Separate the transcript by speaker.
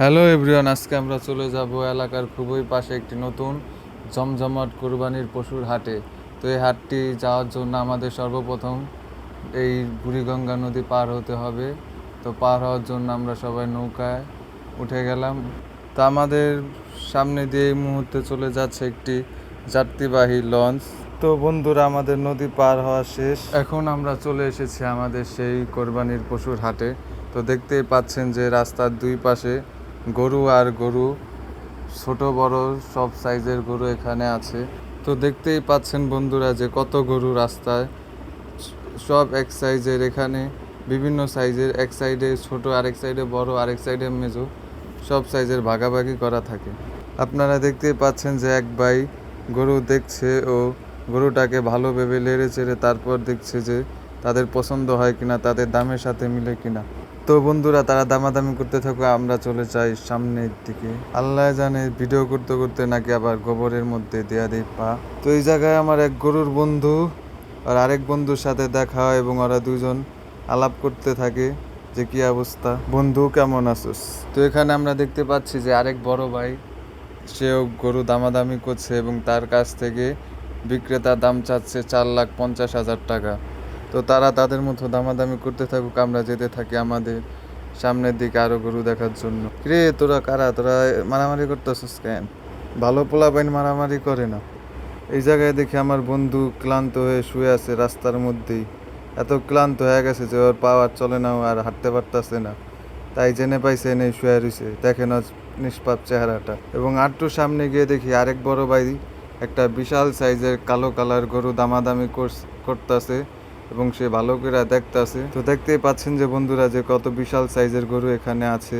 Speaker 1: Hello everyone, আজকে আমরা চলে যাব এলাকার খুবই পাশে একটি নতুন জমজমাট কোরবানির পশুর হাটে। তো এই হাটটি যাওয়ার জন্য আমাদের সর্বপ্রথম এই বুড়িগঙ্গা নদী পার হতে হবে। তো পার হওয়ার জন্য আমরা সবাই নৌকায় উঠে গেলাম। তো আমাদের সামনে দিয়ে এই মুহূর্তে চলে যাচ্ছে একটি যাত্রীবাহী লঞ্চ। তো বন্ধুরা, আমাদের নদী পার হওয়া শেষ, এখন আমরা চলে এসেছি আমাদের সেই কোরবানির পশুর হাটে। তো দেখতেই পাচ্ছেন যে রাস্তার দুই পাশে গরু আর গরু, ছোট বড় সব সাইজের গরু এখানে আছে। তো দেখতেই পাচ্ছেন বন্ধুরা যে কত গরু রাস্তায়, সব এক সাইজের। এখানে বিভিন্ন সাইজের, এক সাইডে ছোট, আরেক সাইডে বড়, আরেক সাইডে মেজো, সব সাইজের ভাগাভাগি করা থাকে। আপনারা দেখতেই পাচ্ছেন যে এক ভাই গরু দেখছে ও গরুটাকে ভালো ভেবে লেড়ে চেড়ে তারপর দেখছে যে তাদের পছন্দ হয় কিনা, তাদের দামের সাথে মিলে কিনা। তো বন্ধুরা, তারা দামাদামি করতে থাকবে, আমরা চলে যাই সামনের দিকে। আল্লাহ জানে ভিডিও করতে করতে নাকি আবার গোবরের মধ্যে দেয়া দেই পা। তো এই জায়গায় আমার এক গরুর বন্ধু আর আরেক বন্ধুর সাথে দেখা হয় এবং ওরা দুজন আলাপ করতে থাকে যে কি অবস্থা, বন্ধু কেমন আছিস। তো এখানে আমরা দেখতে পাচ্ছি যে আরেক বড় ভাই, সেও গরু দামাদামি করছে এবং তার কাছ থেকে বিক্রেতা দাম চাচ্ছে 4,50,000 টাকা। তো তারা তাদের মতো দামাদামি করতে থাকুক, আমরা যেতে থাকি আমাদের সামনের দিকে আরো গরু দেখার জন্য। রে তোরা কারা, তোরা মারামারি করতেছিস কেন? ভালো পোলাপাইন মারামারি করে না। এই জায়গায় দেখি আমার বন্ধু ক্লান্ত হয়ে শুয়ে আছে রাস্তার মধ্যেই। এত ক্লান্ত হয়ে গেছে যে ওর পাওয়ার চলে না, আর হাঁটতে পারতেছে না। তাই জেনে পাইছে নেই শুয়ে রয়েছে, দেখেন ওর নিষ্পাপ চেহারাটা। এবং আটটু সামনে গিয়ে দেখি আরেক বড় ভাই একটা বিশাল সাইজের কালো কালার গরু দামাদামি করতেছে এবং সে ভালো করে দেখতেছে। তো দেখতেই পাচ্ছেন যে বন্ধুরা যে কত বিশাল সাইজের গরু এখানে আছে।